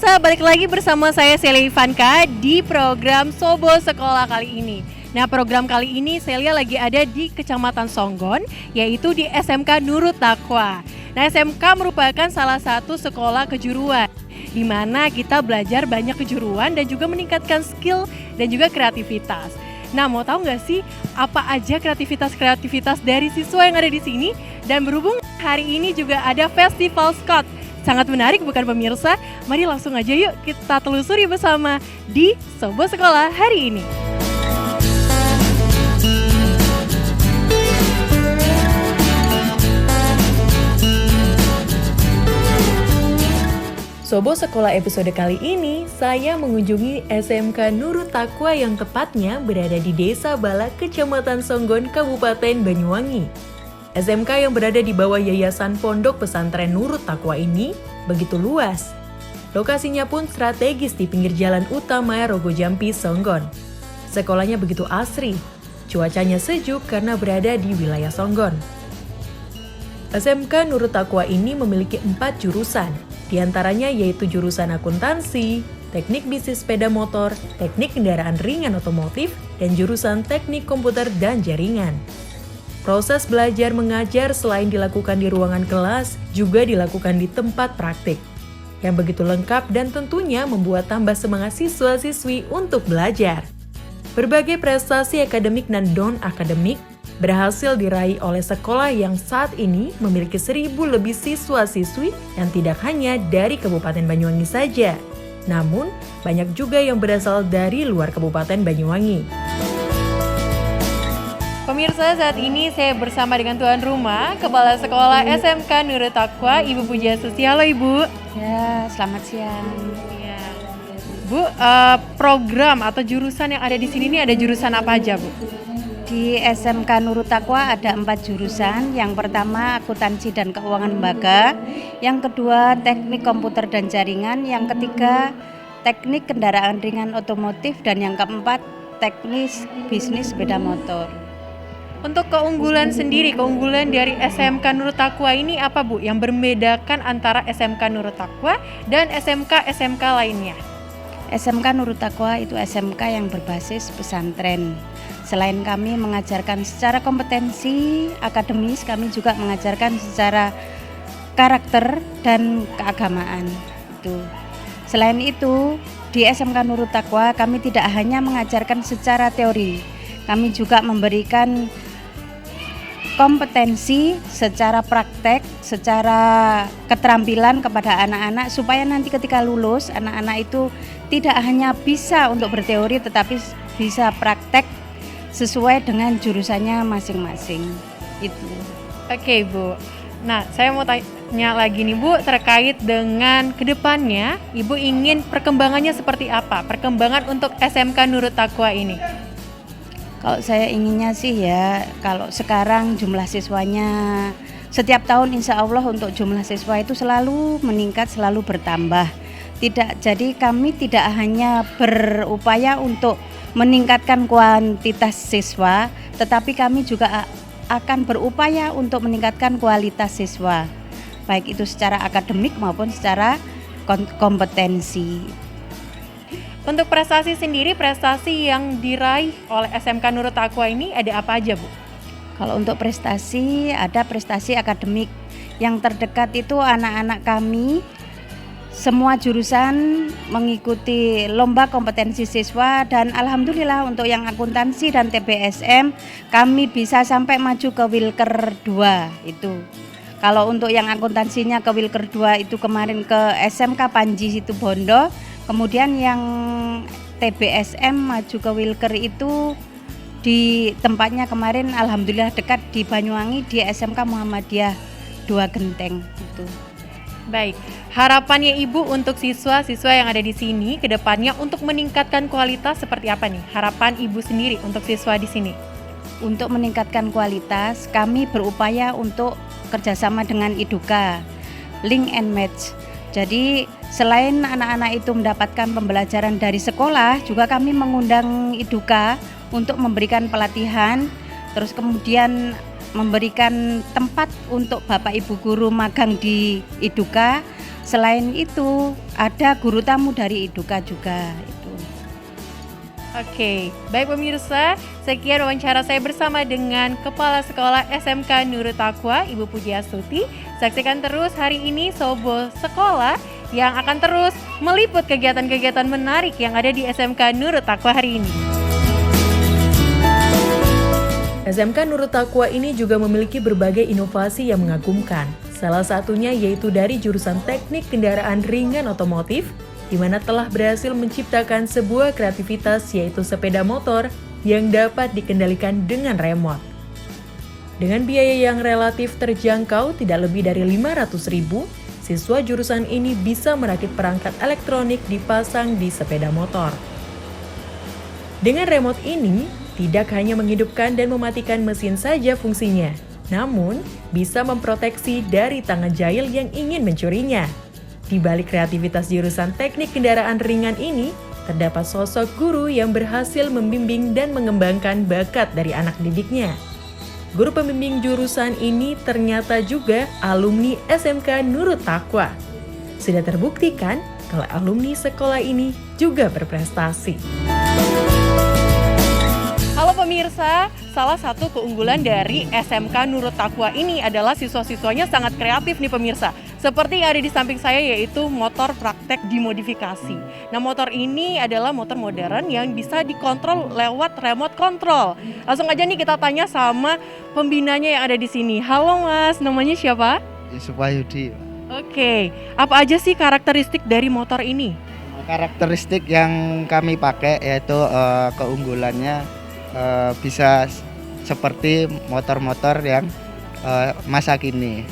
Pemirsa, balik lagi bersama saya Celia Ivanka di program Sobo Sekolah kali ini. Nah, program kali ini Celia lagi ada di Kecamatan Songgon, yaitu di SMK Nurut Taqwa. Nah, SMK merupakan salah satu sekolah kejuruan, di mana kita belajar banyak kejuruan dan juga meningkatkan skill dan juga kreativitas. Nah, mau tahu nggak sih apa aja kreativitas dari siswa yang ada di sini? Dan berhubung hari ini juga ada Festival Scout. Sangat menarik bukan pemirsa? Mari langsung aja yuk kita telusuri bersama di Sobo Sekolah hari ini. Sobo Sekolah episode kali ini, saya mengunjungi SMK Nurut Taqwa yang tepatnya berada di Desa Balak, Kecamatan Songgon, Kabupaten Banyuwangi. SMK yang berada di bawah Yayasan Pondok Pesantren Nurut Taqwa ini begitu luas. Lokasinya pun strategis di pinggir jalan utama Rogojampi, Songgon. Sekolahnya begitu asri, cuacanya sejuk karena berada di wilayah Songgon. SMK Nurut Taqwa ini memiliki 4 jurusan, diantaranya yaitu jurusan akuntansi, teknik bisnis sepeda motor, teknik kendaraan ringan otomotif, dan jurusan teknik komputer dan jaringan. Proses belajar mengajar selain dilakukan di ruangan kelas, juga dilakukan di tempat praktik, yang begitu lengkap dan tentunya membuat tambah semangat siswa-siswi untuk belajar. Berbagai prestasi akademik dan non-akademik berhasil diraih oleh sekolah yang saat ini memiliki 1.000 lebih siswa-siswi yang tidak hanya dari Kabupaten Banyuwangi saja, namun banyak juga yang berasal dari luar Kabupaten Banyuwangi. Pemirsa, saat ini saya bersama dengan tuan rumah, Kepala Sekolah SMK Nurut Taqwa, Ibu Pujiastuti. Halo Ibu. Ya, selamat siang. Ya. Bu, program atau jurusan yang ada di sini ini ada jurusan apa aja, Bu? Di SMK Nurut Taqwa ada 4 jurusan. Yang pertama akuntansi dan keuangan lembaga, yang kedua teknik komputer dan jaringan, yang ketiga teknik kendaraan ringan otomotif, dan yang keempat teknik bisnis sepeda motor. Untuk keunggulan sendiri, keunggulan dari SMK Nurut Taqwa ini apa, Bu? Yang membedakan antara SMK Nurut Taqwa dan SMK lainnya? SMK Nurut Taqwa itu SMK yang berbasis pesantren. Selain kami mengajarkan secara kompetensi akademis, kami juga mengajarkan secara karakter dan keagamaan. Selain itu, di SMK Nurut Taqwa kami tidak hanya mengajarkan secara teori, kami juga memberikan kompetensi secara praktek, secara keterampilan kepada anak-anak supaya nanti ketika lulus anak-anak itu tidak hanya bisa untuk berteori tetapi bisa praktek sesuai dengan jurusannya masing-masing. Itu. Oke, Bu. Nah, saya mau tanya lagi nih, Bu, terkait dengan kedepannya, Ibu ingin perkembangannya seperti apa? Perkembangan untuk SMK Nurut Taqwa ini? Kalau saya inginnya sih ya, kalau sekarang jumlah siswanya setiap tahun insya Allah untuk jumlah siswa itu selalu meningkat, selalu bertambah. Jadi kami tidak hanya berupaya untuk meningkatkan kuantitas siswa, tetapi kami juga akan berupaya untuk meningkatkan kualitas siswa, baik itu secara akademik maupun secara kompetensi. Untuk prestasi sendiri, prestasi yang diraih oleh SMK Nurut Taqwa ini ada apa aja, Bu? Kalau untuk prestasi, ada prestasi akademik. Yang terdekat itu anak-anak kami, semua jurusan mengikuti lomba kompetensi siswa, dan alhamdulillah untuk yang akuntansi dan TBSM kami bisa sampai maju ke Wilker 2 itu. Kalau untuk yang akuntansinya ke Wilker 2 itu kemarin ke SMK Panji Situbondo. Kemudian yang TBSM maju ke Wilker itu di tempatnya kemarin alhamdulillah dekat di Banyuwangi di SMK Muhammadiyah 2 Genteng itu. Baik, harapannya Ibu untuk siswa-siswa yang ada di sini ke depannya untuk meningkatkan kualitas seperti apa nih? Harapan Ibu sendiri untuk siswa di sini? Untuk meningkatkan kualitas, kami berupaya untuk kerjasama dengan Iduka, link and match. Jadi selain anak-anak itu mendapatkan pembelajaran dari sekolah, juga kami mengundang Iduka untuk memberikan pelatihan, terus kemudian memberikan tempat untuk Bapak Ibu guru magang di Iduka Selain itu ada guru tamu dari Iduka juga itu. Oke, baik pemirsa, sekian wawancara saya bersama dengan Kepala Sekolah SMK Nurul Taqwa, Ibu Pujiastuti. Saksikan terus hari ini Sobo Sekolah yang akan terus meliput kegiatan-kegiatan menarik yang ada di SMK Nurul Taqwa hari ini. SMK Nurul Taqwa ini juga memiliki berbagai inovasi yang mengagumkan. Salah satunya yaitu dari jurusan Teknik Kendaraan Ringan Otomotif, di mana telah berhasil menciptakan sebuah kreativitas yaitu sepeda motor yang dapat dikendalikan dengan remote. Dengan biaya yang relatif terjangkau tidak lebih dari 500.000, siswa jurusan ini bisa merakit perangkat elektronik dipasang di sepeda motor. Dengan remote ini, tidak hanya menghidupkan dan mematikan mesin saja fungsinya, namun bisa memproteksi dari tangan jahil yang ingin mencurinya. Di balik kreativitas jurusan Teknik Kendaraan Ringan ini, terdapat sosok guru yang berhasil membimbing dan mengembangkan bakat dari anak didiknya. Guru pembimbing jurusan ini ternyata juga alumni SMK Nurul Taqwa. Sudah terbuktikan kalau alumni sekolah ini juga berprestasi. Halo pemirsa, salah satu keunggulan dari SMK Nurul Taqwa ini adalah siswa-siswanya sangat kreatif nih pemirsa. Seperti yang ada di samping saya yaitu motor praktek dimodifikasi. Nah motor ini adalah motor modern yang bisa dikontrol lewat remote control. Langsung aja nih kita tanya sama pembinanya yang ada di sini. Halo Mas, namanya siapa? Yusuf Wahyudi. Oke, apa aja sih karakteristik dari motor ini? Karakteristik yang kami pakai yaitu keunggulannya bisa seperti motor-motor yang masa kini.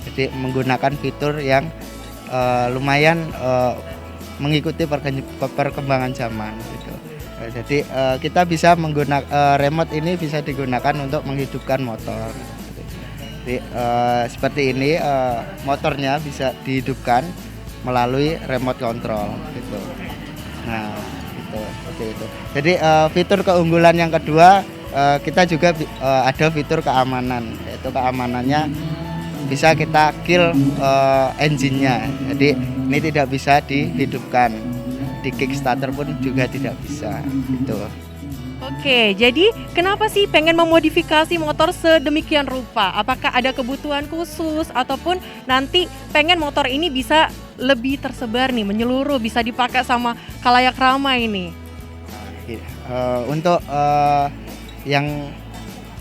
Jadi menggunakan fitur yang lumayan mengikuti perkembangan zaman gitu. Jadi kita bisa menggunakan remote ini bisa digunakan untuk menghidupkan motor. Jadi seperti ini motornya bisa dihidupkan melalui remote control gitu. Nah, gitu seperti itu. Jadi fitur keunggulan yang kedua kita juga ada fitur keamanan, yaitu keamanannya bisa kita kill engine-nya. Jadi ini tidak bisa dihidupkan. Di Kickstarter pun juga tidak bisa gitu. Oke, jadi kenapa sih pengen memodifikasi motor sedemikian rupa? Apakah ada kebutuhan khusus ataupun nanti pengen motor ini bisa lebih tersebar nih, menyeluruh, bisa dipakai sama khalayak ramai ini? Untuk yang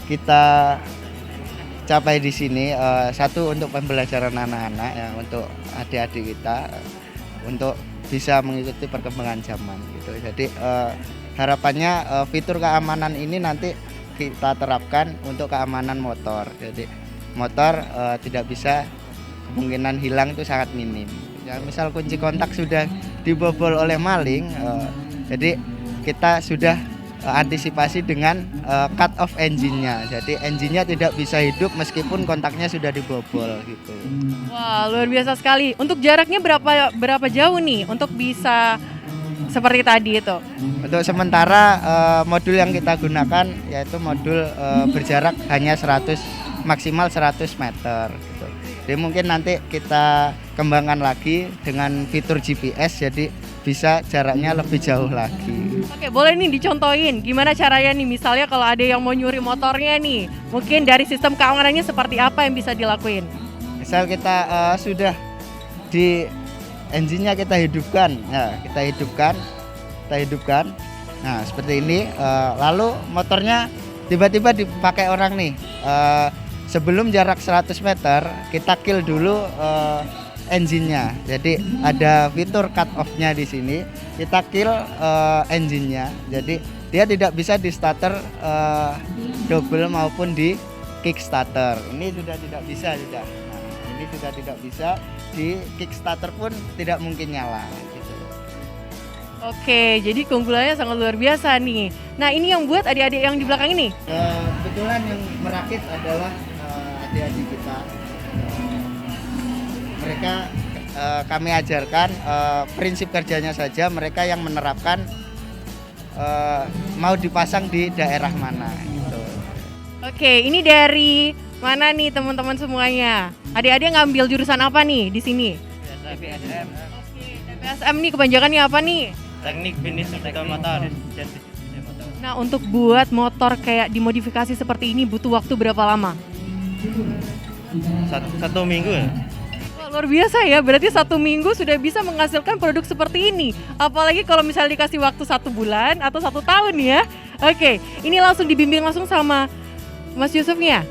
kita capai di sini, satu untuk pembelajaran anak-anak ya, untuk adik-adik kita untuk bisa mengikuti perkembangan zaman gitu. Jadi harapannya fitur keamanan ini nanti kita terapkan untuk keamanan motor. Jadi motor tidak bisa, kemungkinan hilang itu sangat minim. Ya, misal kunci kontak sudah dibobol oleh maling, jadi kita sudah antisipasi dengan cut off engine-nya. Jadi engine-nya tidak bisa hidup meskipun kontaknya sudah dibobol gitu. Wah, luar biasa sekali. Untuk jaraknya berapa jauh nih untuk bisa seperti tadi itu? Untuk sementara modul yang kita gunakan yaitu modul berjarak hanya maksimal 100 meter gitu. Jadi mungkin nanti kita kembangkan lagi dengan fitur GPS, jadi bisa jaraknya lebih jauh lagi. Oke, boleh nih dicontohin gimana caranya nih, misalnya kalau ada yang mau nyuri motornya nih, mungkin dari sistem keamanannya seperti apa yang bisa dilakuin? Misal kita sudah di engine-nya kita hidupkan, ya kita hidupkan. Nah seperti ini, lalu motornya tiba-tiba dipakai orang nih. Sebelum jarak 100 meter kita kill dulu engine-nya. Jadi ada fitur cut off-nya di sini. Kita kill engine-nya. Jadi dia tidak bisa di starter double maupun di kickstarter. Ini sudah tidak bisa sudah. Nah, ini sudah tidak bisa, di kickstarter pun tidak mungkin nyala gitu. Oke, jadi keunggulannya sangat luar biasa nih. Nah, ini yang buat adik-adik yang di belakang ini. Kebetulan yang merakit adalah adik-adik kita. Mereka kami ajarkan prinsip kerjanya saja, mereka yang menerapkan mau dipasang di daerah mana gitu. Oke, ini dari mana nih teman-teman semuanya? Adik-adik ngambil jurusan apa nih di sini? TBSM. Oke, TBSM nih kepanjangannya apa nih? Teknik bisnis sepeda motor. Nah, untuk buat motor kayak dimodifikasi seperti ini butuh waktu berapa lama? Satu minggu ya? Wah, luar biasa ya, berarti 1 minggu sudah bisa menghasilkan produk seperti ini. Apalagi kalau misalnya dikasih waktu 1 bulan atau 1 tahun ya. Oke, ini langsung dibimbing langsung sama Mas Yusufnya?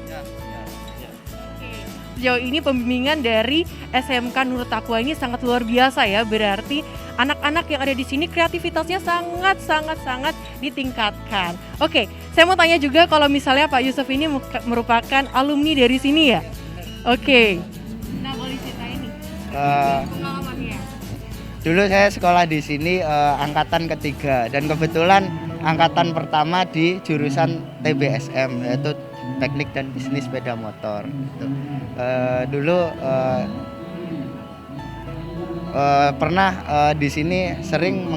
Sejauh ini pembimbingan dari SMK Nurut Taqwa ini sangat luar biasa ya, berarti anak-anak yang ada di sini kreativitasnya sangat ditingkatkan. Oke, saya mau tanya juga kalau misalnya Pak Yusuf ini merupakan alumni dari sini ya? Oke. Nah, boleh ceritain nih pengalamannya. Dulu saya sekolah di sini angkatan ketiga dan kebetulan angkatan pertama di jurusan TBSM yaitu Teknik dan Bisnis Sepeda Motor. Gitu. Dulu pernah di sini sering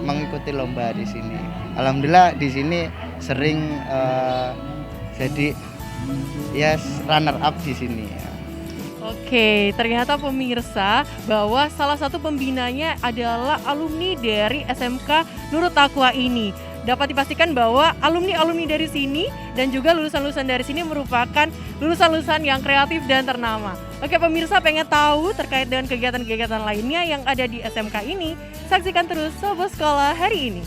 mengikuti lomba di sini. Alhamdulillah di sini sering jadi runner up di sini. Oke, ternyata pemirsa bahwa salah satu pembinanya adalah alumni dari SMK Nurut Taqwa ini. Dapat dipastikan bahwa alumni-alumni dari sini dan juga lulusan-lulusan dari sini merupakan lulusan-lulusan yang kreatif dan ternama. Oke pemirsa, pengen tahu terkait dengan kegiatan-kegiatan lainnya yang ada di SMK ini? Saksikan terus Sobo Sekolah hari ini.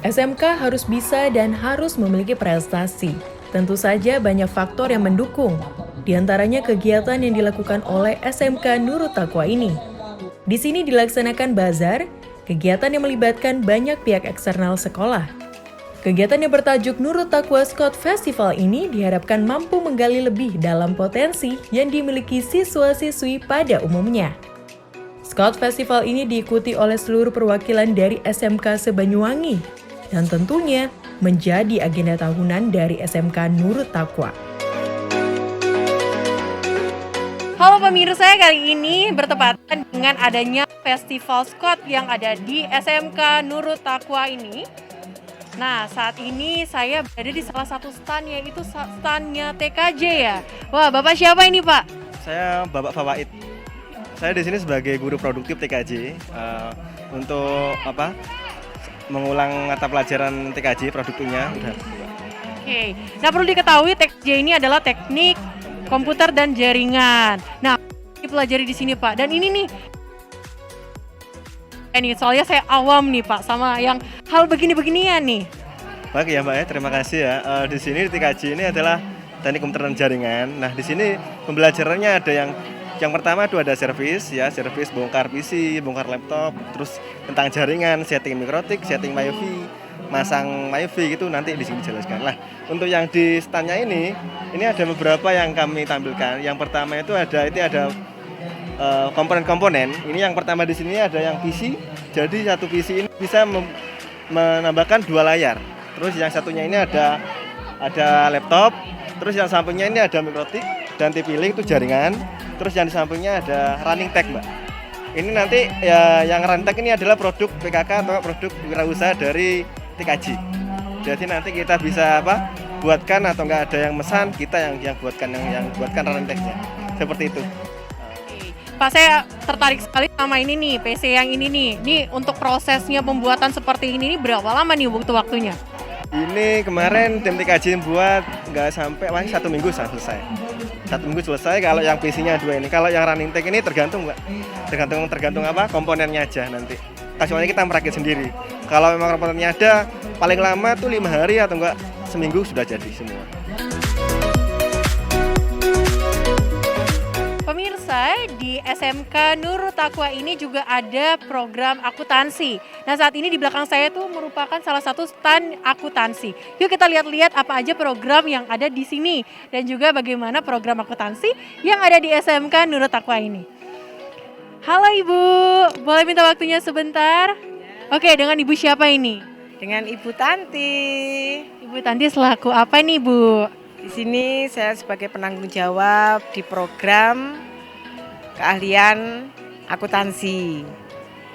SMK harus bisa dan harus memiliki prestasi. Tentu saja banyak faktor yang mendukung, di antaranya kegiatan yang dilakukan oleh SMK Nurut Taqwa ini. Di sini dilaksanakan bazar, kegiatan yang melibatkan banyak pihak eksternal sekolah. Kegiatan yang bertajuk Nurut Taqwa Scout Festival ini diharapkan mampu menggali lebih dalam potensi yang dimiliki siswa-siswi pada umumnya. Scout Festival ini diikuti oleh seluruh perwakilan dari SMK se-Banyuwangi dan tentunya menjadi agenda tahunan dari SMK Nurut Taqwa. Halo pemirsa, kali ini bertepatan dengan adanya Festival Scout yang ada di SMK Nurut Taqwa ini. Nah, saat ini saya berada di salah satu stand, yaitu standnya TKJ ya. Wah, Bapak siapa ini Pak? Saya Bapak Fawaid. Saya di sini sebagai guru produktif TKJ untuk mengulang mata pelajaran TKJ produktifnya. Oke, nah perlu diketahui TKJ ini adalah teknik komputer dan jaringan. Nah, dipelajari di sini Pak. Dan ini soalnya saya awam nih Pak sama yang hal begini-beginian nih. Baik ya Mbak ya, terima kasih ya. Di sini di TKJ ini adalah teknik komputer dan jaringan. Nah, di sini pembelajarannya ada yang pertama itu ada servis bongkar PC, bongkar laptop, terus tentang jaringan, setting mikrotik, setting MiFi, masang MiFi gitu nanti di sini dijelaskan. Lah, untuk yang di standnya ini ada beberapa yang kami tampilkan. Yang pertama itu ada komponen-komponen. Ini yang pertama di sini ada yang PC. Jadi satu PC ini bisa menambahkan 2 layar. Terus yang satunya ini ada laptop. Terus yang sampingnya ini ada mikrotik dan TP-Link itu jaringan. Terus yang di sampingnya ada running tag Mbak. Ini nanti ya yang running tag ini adalah produk PKK atau produk wirausaha dari TKJ. Jadi nanti kita bisa buatkan atau enggak ada yang mesan, kita yang buatkan running tag-nya. Seperti itu. Pak, saya tertarik sekali sama ini nih, PC yang ini nih. Ini untuk prosesnya pembuatan seperti ini berapa lama nih waktunya? Ini kemarin tim TKJ buat nggak sampai 1 minggu selesai. 1 minggu selesai kalau yang PC-nya 2 ini. Kalau yang running tag ini tergantung Mbak. Tergantung komponennya aja nanti. Soalnya kita merakit sendiri. Kalau memang komponennya ada, paling lama tuh 5 hari atau enggak seminggu sudah jadi semua. Pemirsa, di SMK Nurul Taqwa ini juga ada program akuntansi. Nah, saat ini di belakang saya tuh merupakan salah satu stand akuntansi. Yuk kita lihat-lihat apa aja program yang ada di sini dan juga bagaimana program akuntansi yang ada di SMK Nurul Taqwa ini. Halo Ibu, boleh minta waktunya sebentar? Oke, dengan Ibu siapa ini? Dengan Ibu Tanti. Ibu Tanti selaku apa nih Bu? Di sini saya sebagai penanggung jawab di program keahlian akuntansi.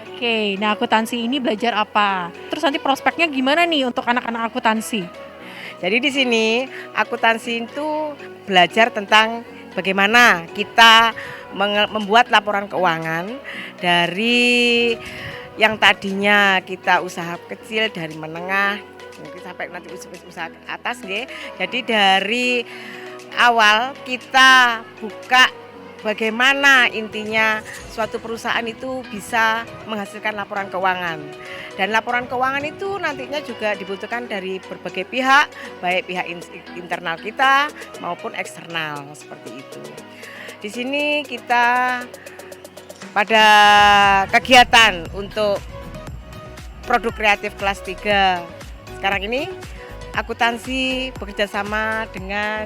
Oke, nah akuntansi ini belajar apa? Terus nanti prospeknya gimana nih untuk anak-anak akuntansi? Jadi di sini akuntansi itu belajar tentang bagaimana kita membuat laporan keuangan dari yang tadinya kita usaha kecil dari menengah mungkin sampai nanti usaha atas nggih. Jadi dari awal kita buka bagaimana intinya suatu perusahaan itu bisa menghasilkan laporan keuangan. Dan laporan keuangan itu nantinya juga dibutuhkan dari berbagai pihak, baik pihak internal kita maupun eksternal seperti itu. Di sini kita pada kegiatan untuk produk kreatif kelas 3 sekarang ini akuntansi bekerjasama dengan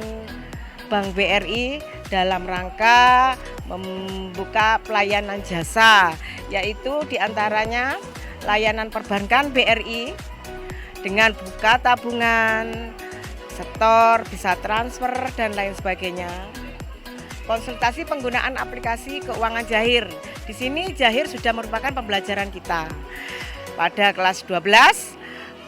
Bank BRI dalam rangka membuka pelayanan jasa, yaitu diantaranya layanan perbankan BRI dengan buka tabungan, setor, bisa transfer dan lain sebagainya. Konsultasi penggunaan aplikasi keuangan Jahir. Di sini Jahir sudah merupakan pembelajaran kita. Pada kelas 12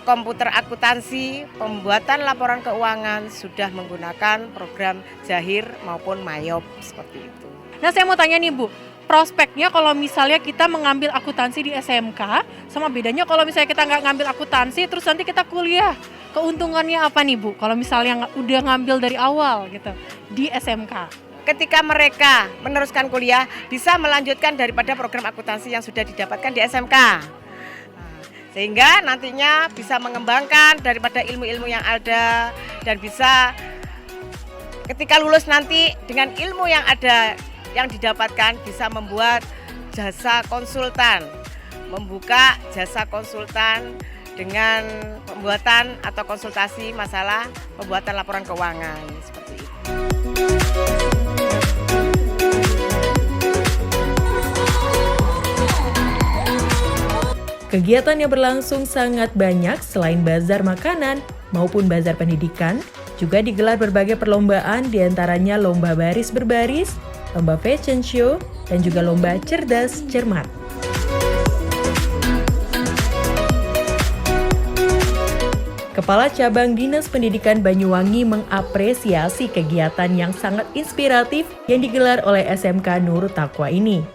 komputer akuntansi, pembuatan laporan keuangan sudah menggunakan program Jahir maupun Mayop seperti itu. Nah saya mau tanya nih Bu, prospeknya kalau misalnya kita mengambil akuntansi di SMK sama bedanya kalau misalnya kita nggak ngambil akuntansi terus nanti kita kuliah, keuntungannya apa nih Bu kalau misalnya udah ngambil dari awal gitu di SMK? Ketika mereka meneruskan kuliah bisa melanjutkan daripada program akuntansi yang sudah didapatkan di SMK. Sehingga nantinya bisa mengembangkan daripada ilmu-ilmu yang ada dan bisa ketika lulus nanti dengan ilmu yang ada yang didapatkan bisa membuat jasa konsultan, membuka jasa konsultan dengan pembuatan atau konsultasi masalah pembuatan laporan keuangan seperti itu. Kegiatan yang berlangsung sangat banyak selain bazar makanan maupun bazar pendidikan, juga digelar berbagai perlombaan diantaranya lomba baris berbaris, lomba fashion show, dan juga lomba cerdas cermat. Kepala Cabang Dinas Pendidikan Banyuwangi mengapresiasi kegiatan yang sangat inspiratif yang digelar oleh SMK Nurul Taqwa ini.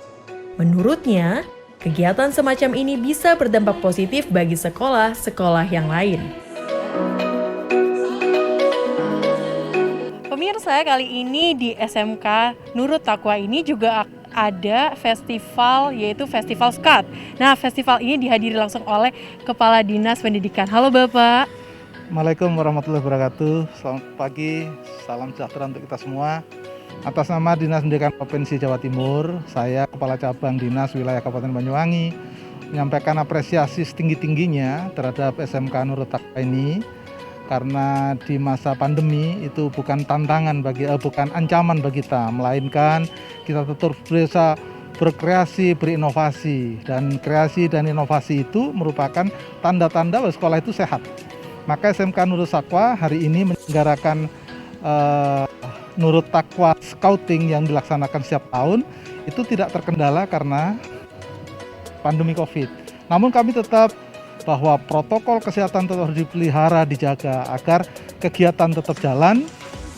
Menurutnya, kegiatan semacam ini bisa berdampak positif bagi sekolah-sekolah yang lain. Pemirsa, kali ini di SMK Nurul Taqwa ini juga ada festival yaitu Festival SKAT. Nah, festival ini dihadiri langsung oleh Kepala Dinas Pendidikan. Halo Bapak. Assalamualaikum warahmatullahi wabarakatuh. Selamat pagi, salam sejahtera untuk kita semua. Atas nama Dinas Pendidikan Provinsi Jawa Timur, saya Kepala Cabang Dinas Wilayah Kabupaten Banyuwangi menyampaikan apresiasi setinggi-tingginya terhadap SMK Nurul Taqwa ini karena di masa pandemi itu bukan tantangan bukan ancaman bagi kita, melainkan kita tetap berusaha berkreasi, berinovasi, dan kreasi dan inovasi itu merupakan tanda-tanda bahwa sekolah itu sehat. Maka SMK Nurul Taqwa hari ini menyelenggarakan Nurul Taqwa Scouting yang dilaksanakan setiap tahun itu tidak terkendala karena pandemi COVID. Namun kami tetap bahwa protokol kesehatan tetap dipelihara, dijaga agar kegiatan tetap jalan,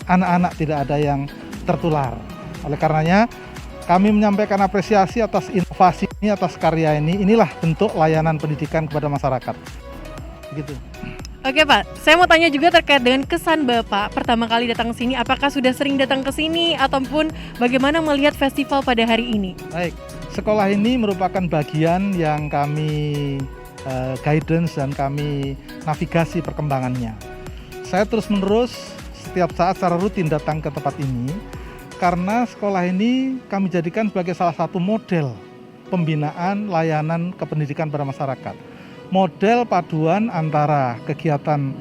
anak-anak tidak ada yang tertular. Oleh karenanya kami menyampaikan apresiasi atas inovasi ini, atas karya ini. Inilah bentuk layanan pendidikan kepada masyarakat. Begitu. Oke Pak, saya mau tanya juga terkait dengan kesan Bapak pertama kali datang ke sini. Apakah sudah sering datang ke sini ataupun bagaimana melihat festival pada hari ini? Baik, sekolah ini merupakan bagian yang kami guidance dan kami navigasi perkembangannya. Saya terus-menerus setiap saat secara rutin datang ke tempat ini karena sekolah ini kami jadikan sebagai salah satu model pembinaan layanan kependidikan pada masyarakat. Model paduan antara kegiatan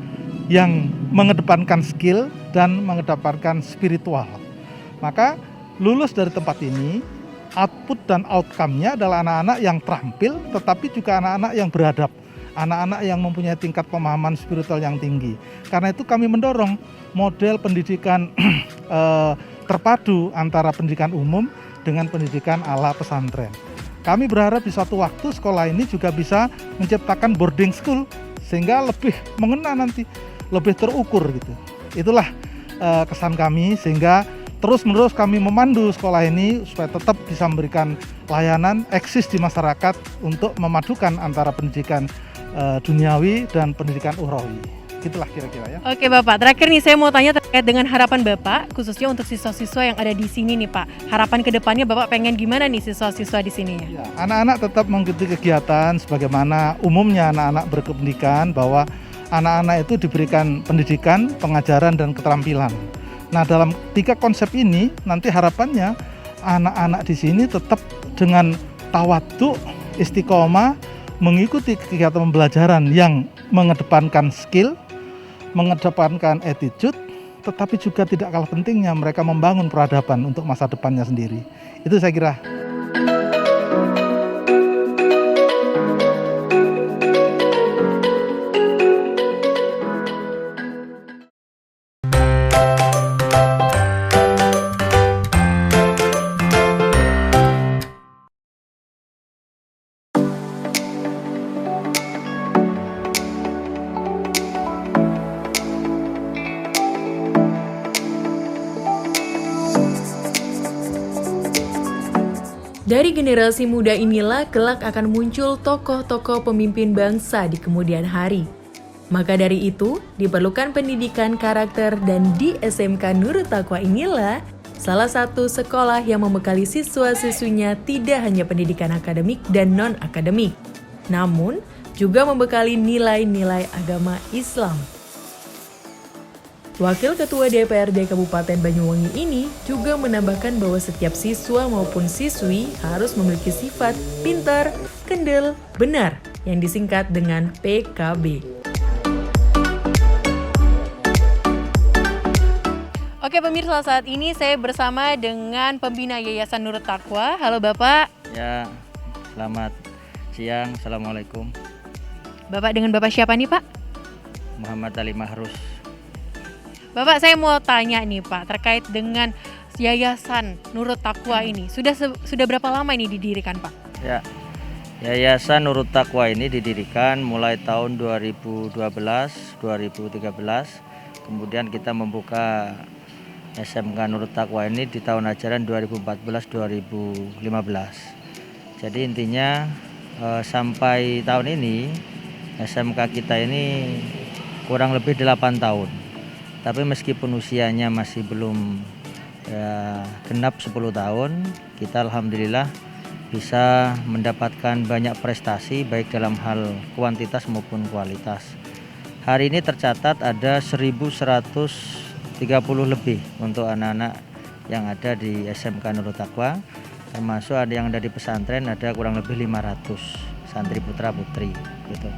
yang mengedepankan skill dan mengedepankan spiritual. Maka lulus dari tempat ini, output dan outcome-nya adalah anak-anak yang terampil, tetapi juga anak-anak yang beradab, anak-anak yang mempunyai tingkat pemahaman spiritual yang tinggi. Karena itu kami mendorong model pendidikan terpadu antara pendidikan umum dengan pendidikan ala pesantren. Kami berharap di suatu waktu sekolah ini juga bisa menciptakan boarding school sehingga lebih mengena nanti, lebih terukur gitu. Itulah kesan kami, sehingga terus-menerus kami memandu sekolah ini supaya tetap bisa memberikan layanan eksis di masyarakat untuk memadukan antara pendidikan duniawi dan pendidikan ukhrawi. Gitulah kira-kira ya. Oke Bapak, terakhir nih saya mau tanya terkait dengan harapan Bapak, khususnya untuk siswa-siswa yang ada di sini nih Pak. Harapan kedepannya Bapak pengen gimana nih siswa-siswa di sini ya? Anak-anak tetap mengikuti kegiatan sebagaimana umumnya anak-anak berpendidikan, bahwa anak-anak itu diberikan pendidikan, pengajaran, dan keterampilan. Nah, dalam 3 konsep ini nanti harapannya anak-anak di sini tetap dengan tawadhu, istiqomah, mengikuti kegiatan pembelajaran yang mengedepankan skill, mengedepankan attitude, tetapi juga tidak kalah pentingnya mereka membangun peradaban untuk masa depannya sendiri. Itu saya kira. Dari generasi muda inilah kelak akan muncul tokoh-tokoh pemimpin bangsa di kemudian hari. Maka dari itu, diperlukan pendidikan karakter, dan di SMK Nurut Taqwa inilah salah satu sekolah yang membekali siswa-siswinya tidak hanya pendidikan akademik dan non-akademik, namun juga membekali nilai-nilai agama Islam. Wakil Ketua DPRD Kabupaten Banyuwangi ini juga menambahkan bahwa setiap siswa maupun siswi harus memiliki sifat pintar, kendel, benar, yang disingkat dengan PKB. Oke pemirsa, saat ini saya bersama dengan pembina Yayasan Nurut Taqwa. Halo Bapak. Ya, selamat siang. Assalamualaikum. Bapak dengan Bapak siapa nih Pak? Muhammad Ali Mahrus. Bapak, saya mau tanya nih Pak, terkait dengan Yayasan Nurut Taqwa ini. Sudah berapa lama ini didirikan Pak? Ya, Yayasan Nurut Taqwa ini didirikan mulai tahun 2012, 2013. Kemudian kita membuka SMK Nurut Taqwa ini di tahun ajaran 2014-2015. Jadi intinya sampai tahun ini SMK kita ini kurang lebih 8 tahun. Tapi meskipun usianya masih belum genap 10 tahun, kita alhamdulillah bisa mendapatkan banyak prestasi baik dalam hal kuantitas maupun kualitas. Hari ini tercatat ada 1.130 lebih untuk anak-anak yang ada di SMK Nurut Taqwa, termasuk ada yang ada di pesantren, ada kurang lebih 500 santri putra putri gitu.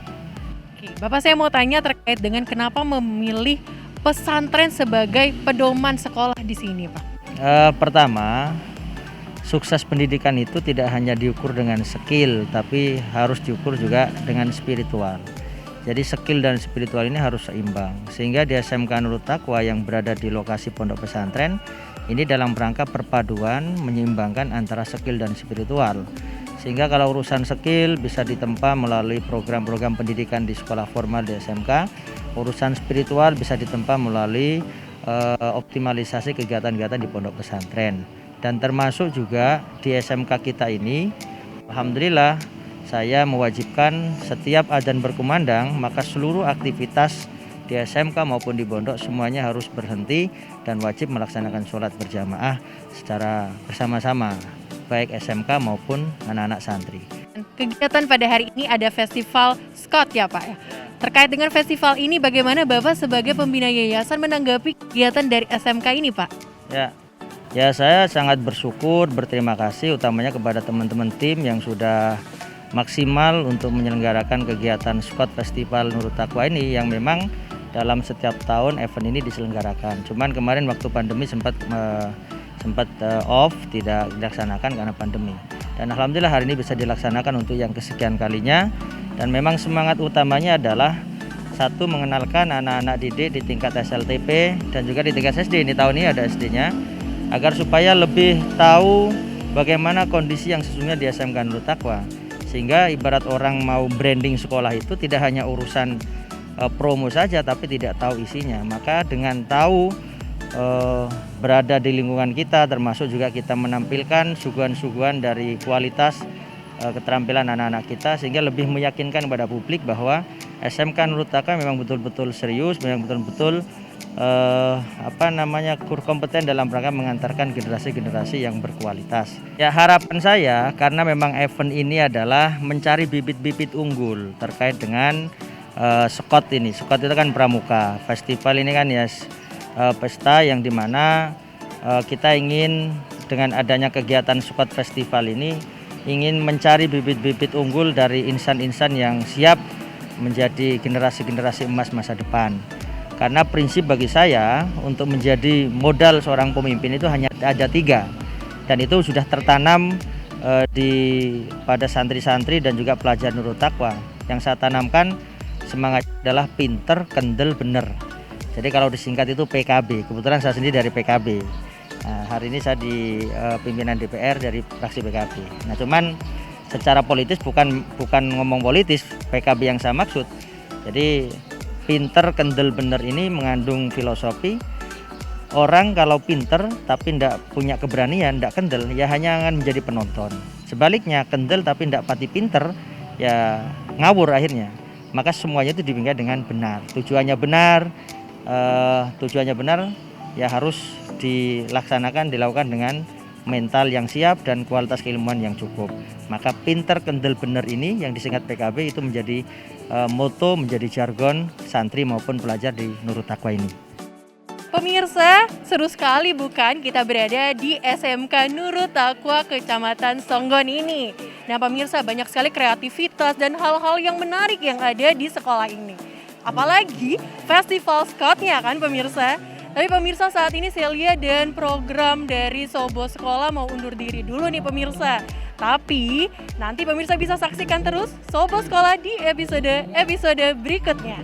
Oke, Bapak, saya mau tanya terkait dengan kenapa memilih pesantren sebagai pedoman sekolah di sini, Pak? Pertama, sukses pendidikan itu tidak hanya diukur dengan skill, tapi harus diukur juga dengan spiritual. Jadi skill dan spiritual ini harus seimbang. Sehingga di SMK Nurut Taqwa yang berada di lokasi pondok pesantren ini dalam rangka perpaduan menyeimbangkan antara skill dan spiritual. Sehingga kalau urusan skill bisa ditempa melalui program-program pendidikan di sekolah formal di SMK, urusan spiritual bisa ditempa melalui optimalisasi kegiatan-kegiatan di pondok pesantren. Dan termasuk juga di SMK kita ini, alhamdulillah saya mewajibkan setiap adzan berkumandang, maka seluruh aktivitas di SMK maupun di pondok semuanya harus berhenti dan wajib melaksanakan sholat berjamaah secara bersama-sama, baik SMK maupun anak-anak santri. Kegiatan pada hari ini ada festival Scott ya Pak ya. Terkait dengan festival ini, bagaimana Bapak sebagai pembina yayasan menanggapi kegiatan dari SMK ini Pak? Ya, Ya, saya sangat bersyukur, berterima kasih utamanya kepada teman-teman tim yang sudah maksimal untuk menyelenggarakan kegiatan Squad Festival Nurut Taqwa ini yang memang dalam setiap tahun event ini diselenggarakan. Cuman kemarin waktu pandemi sempat off, tidak dilaksanakan karena pandemi. Dan alhamdulillah hari ini bisa dilaksanakan untuk yang kesekian kalinya. Dan memang semangat utamanya adalah satu, mengenalkan anak-anak didik di tingkat SLTP dan juga di tingkat SD. Ini tahun ini ada SD-nya, agar supaya lebih tahu bagaimana kondisi yang sesungguhnya di SMK Nurut Taqwa. Sehingga ibarat orang mau branding sekolah itu tidak hanya urusan promo saja tapi tidak tahu isinya. Maka dengan tahu berada di lingkungan kita, termasuk juga kita menampilkan suguhan-suguhan dari kualitas keterampilan anak-anak kita, sehingga lebih meyakinkan kepada publik bahwa SMK Nurut Taqwa memang betul-betul serius, memang betul-betul kompeten dalam rangka mengantarkan generasi-generasi yang berkualitas. Ya, harapan saya karena memang event ini adalah mencari bibit-bibit unggul terkait dengan Squad ini. Squad itu kan pramuka. Festival ini kan ya pesta yang dimana kita ingin dengan adanya kegiatan Squad Festival ini ingin mencari bibit-bibit unggul dari insan-insan yang siap menjadi generasi-generasi emas masa depan. Karena prinsip bagi saya untuk menjadi modal seorang pemimpin itu hanya ada 3, dan itu sudah tertanam pada santri-santri dan juga pelajar Nurut Taqwa. Yang saya tanamkan semangat adalah pinter, kendel, bener. Jadi kalau disingkat itu PKB. Kebetulan saya sendiri dari PKB. Nah, hari ini saya di pimpinan DPR dari fraksi PKB. Nah, cuman secara politis bukan ngomong politis PKB yang saya maksud. Jadi pinter, kendel, bener ini mengandung filosofi. Orang kalau pinter tapi tidak punya keberanian, tidak kendel, ya hanya akan menjadi penonton. Sebaliknya kendel tapi tidak pati pinter, ya ngawur akhirnya. Maka semuanya itu dibingkai dengan benar. Tujuannya benar ya harus dilaksanakan, dilakukan dengan mental yang siap dan kualitas keilmuan yang cukup. Maka pinter, kendel, bener ini yang disingkat PKB itu menjadi moto, menjadi jargon santri maupun pelajar di Nurut Taqwa ini. Pemirsa, seru sekali bukan kita berada di SMK Nurut Taqwa Kecamatan Songgon ini. Nah pemirsa, banyak sekali kreativitas dan hal-hal yang menarik yang ada di sekolah ini. Apalagi festival Squad-nya kan pemirsa. Tapi pemirsa, saat ini Celia dan program dari Sobo Sekolah mau undur diri dulu nih pemirsa. Tapi nanti pemirsa bisa saksikan terus Sobo Sekolah di episode berikutnya.